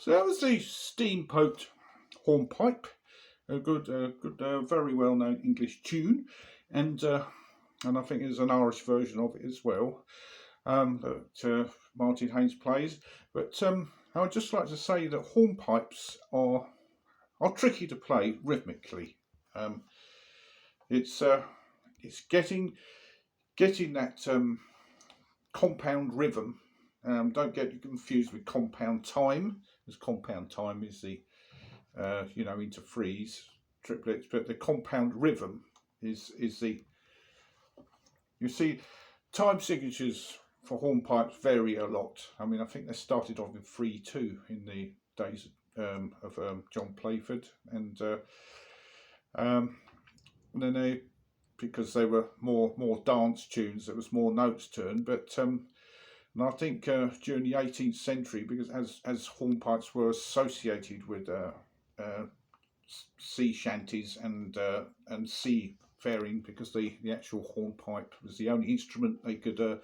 So that was the Steamboat Hornpipe, a good, very well-known English tune, and I think there's an Irish version of it as well that Martin Haynes plays. But I would just like to say that hornpipes are tricky to play rhythmically. It's getting that compound rhythm. Don't get confused with compound time, because compound time is the into threes, triplets, but the compound rhythm is the, you see, time signatures for hornpipes vary a lot. I mean, I think they started off in 3/2 in the days of John Playford, and then they, because they were more dance tunes, there was more notes turned. But and I think during the 18th century, because as hornpipes were associated with sea shanties and seafaring, because the actual hornpipe was the only instrument they could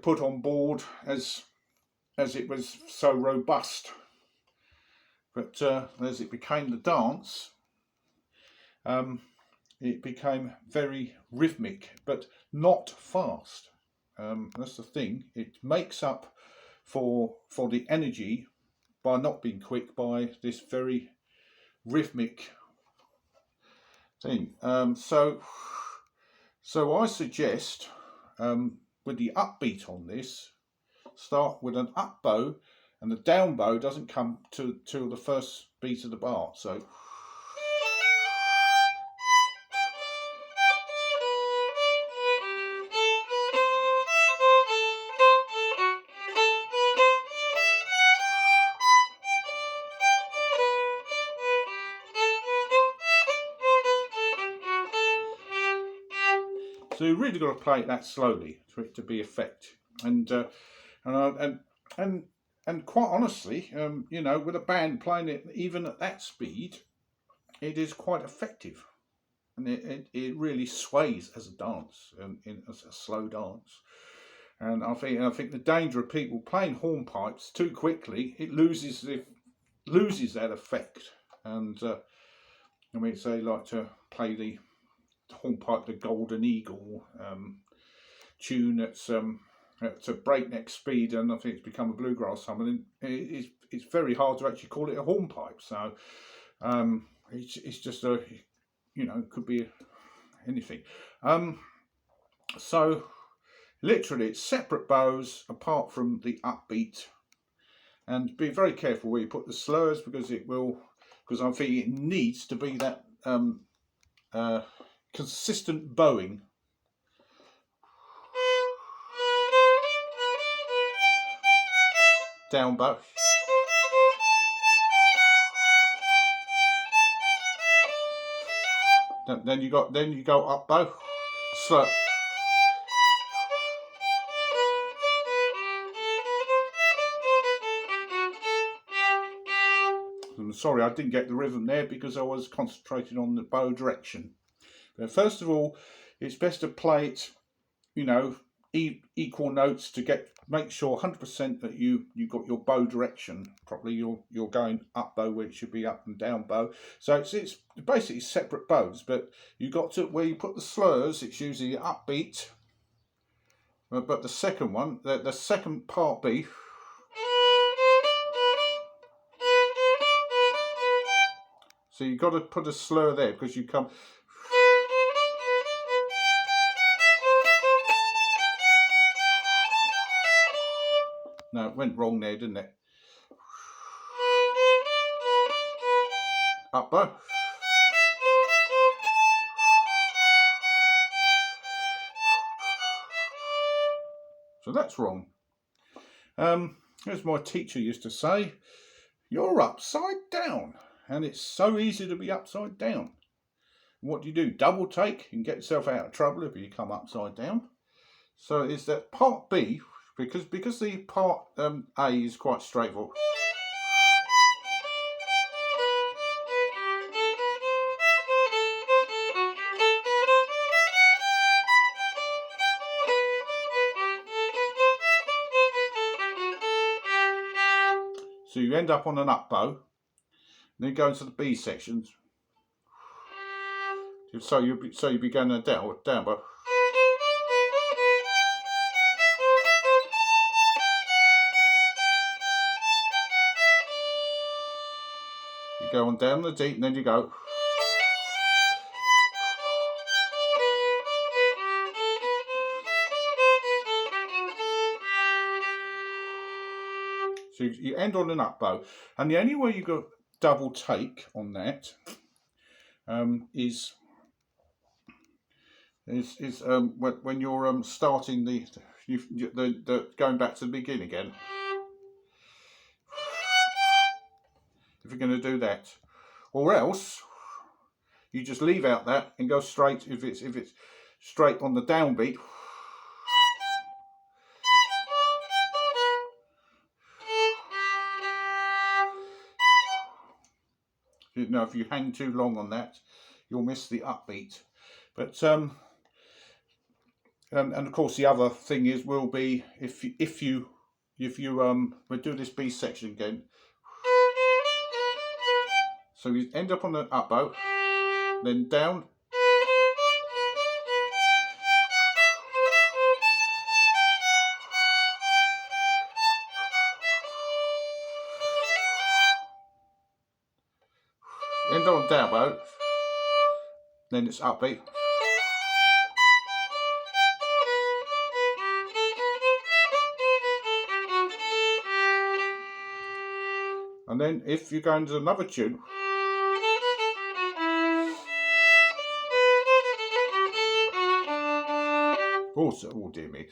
put on board, as it was so robust. But as it became the dance, it became very rhythmic, but not fast. That's the thing. It makes up for the energy by not being quick, by this very rhythmic thing. So I suggest, with the upbeat on this, start with an up bow, and the down bow doesn't come till the first beat of the bar. So you really got to play it that slowly for it to be effective. And quite honestly, with a band playing it even at that speed, it is quite effective, and it really sways as a dance, as a slow dance. And I think the danger of people playing hornpipes too quickly, it loses that effect. And I mean, they like to play the hornpipe, the Golden Eagle tune that's at a breakneck speed, and I think it's become a bluegrass song. And it's very hard to actually call it a hornpipe. So it's just a, it could be anything. So literally, it's separate bows apart from the upbeat, and be very careful where you put the slurs, because I think it needs to be that consistent bowing. Down bow. Then you go up bow. Slow. I'm sorry, I didn't get the rhythm there because I was concentrating on the bow direction. But first of all, it's best to play it, equal notes to make sure 100% that you got your bow direction properly. You're going up bow where it should be up, and down bow. So it's basically separate bows, but you got to, where you put the slurs, it's usually upbeat. But the second one, the second part B. So you've got to put a slur there, because you come. No, it went wrong there, didn't it? Up bow. So that's wrong. As my teacher used to say, you're upside down. And it's so easy to be upside down. What do you do? Double take and get yourself out of trouble if you come upside down. So it's that part B, because the part A is quite straightforward. So you end up on an up bow, then go into the B sections. So you begin a down bow. You go on down the D, and then you go. So you end on an up bow, and the only way you go double take on that is when you're starting the going back to the beginning again. If you're going to do that, or else you just leave out that and go straight. If it's straight on the downbeat. You know, if you hang too long on that, you'll miss the upbeat. But and of course the other thing will be if you we'll do this B section again. So you end up on the up bow, then down. End on down bow, then it's upbeat. And then if you go into another tune, also, oh dear me.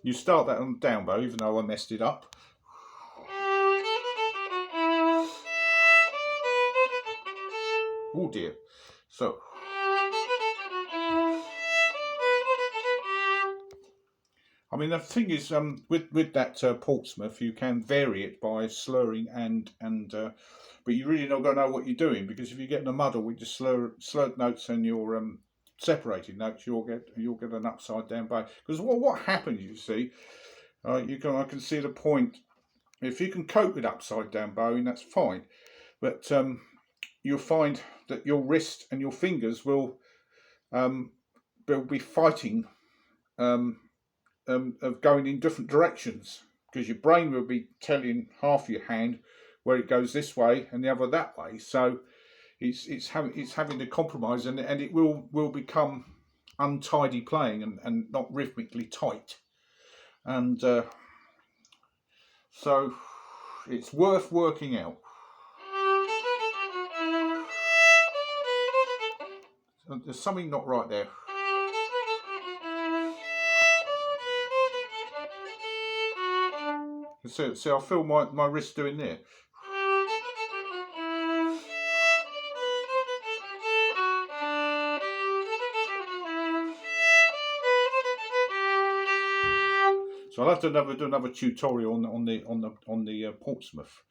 You start that on the down bow, even though I messed it up. Oh dear. So. I mean, the thing is, with that Portsmouth, you can vary it by slurring but you really not going to know what you're doing, because if you get in a muddle with your slurred notes and your separated notes, you'll get an upside down bow. Because what happens, you see, I can see the point. If you can cope with upside down bowing, that's fine, but you'll find that your wrist and your fingers will be fighting. Of going in different directions, because your brain will be telling half your hand where it goes this way and the other that way. So it's having to compromise, and it will become untidy playing and not rhythmically tight. And so it's worth working out. There's something not right there. So I feel my wrist doing there. So I'll have to do another tutorial on the Portsmouth,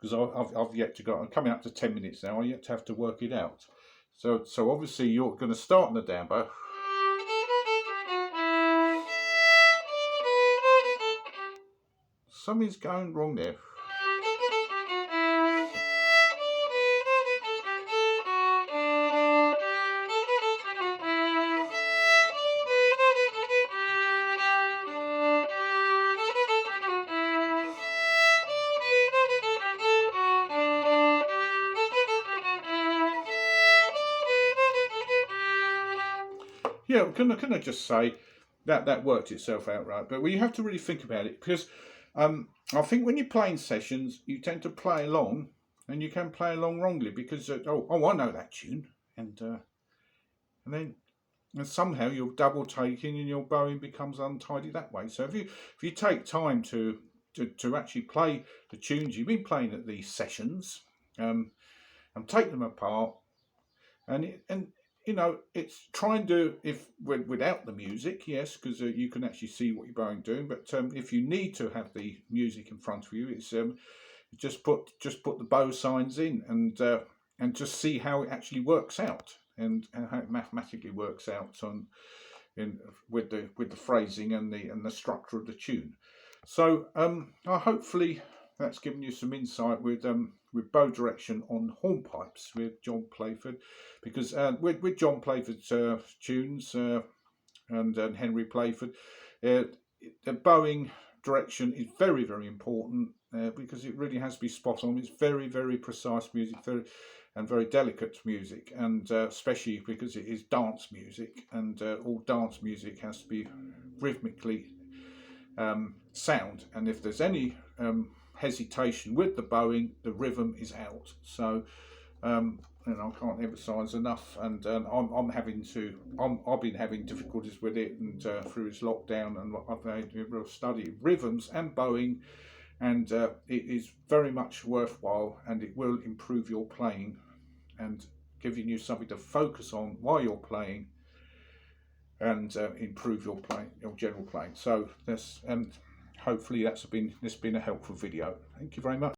because I've yet to go. I'm coming up to 10 minutes now. I yet to have to work it out. So obviously you're going to start on the down bow. Something's going wrong there. Yeah, can I just say that worked itself out right, but you have to really think about it, because I think when you're playing sessions, you tend to play along, and you can play along wrongly, because I know that tune, and then somehow you're double taking and your bowing becomes untidy that way. So if you take time to actually play the tunes you've been playing at these sessions, and take them apart, and you know, it's try and do without the music, yes, because you can actually see what you're bowing doing. But if you need to have the music in front of you, it's just put the bow signs in, and just see how it actually works out, and how it mathematically works out with the phrasing and the structure of the tune. So hopefully that's given you some insight with bow direction on hornpipes with John Playford, because with John Playford's tunes and Henry Playford, the bowing direction is very, very important because it really has to be spot on. It's very, very precise music, very delicate music, and especially because it is dance music, and all dance music has to be rhythmically sound, and if there's any hesitation with the bowing, the rhythm is out. So I can't emphasize enough, and I've been having difficulties with it, and through this lockdown, and I've had to real study rhythms and bowing, and it is very much worthwhile, and it will improve your playing and giving you something to focus on while you're playing, and improve your general playing. So this, and hopefully this has been a helpful video. Thank you very much.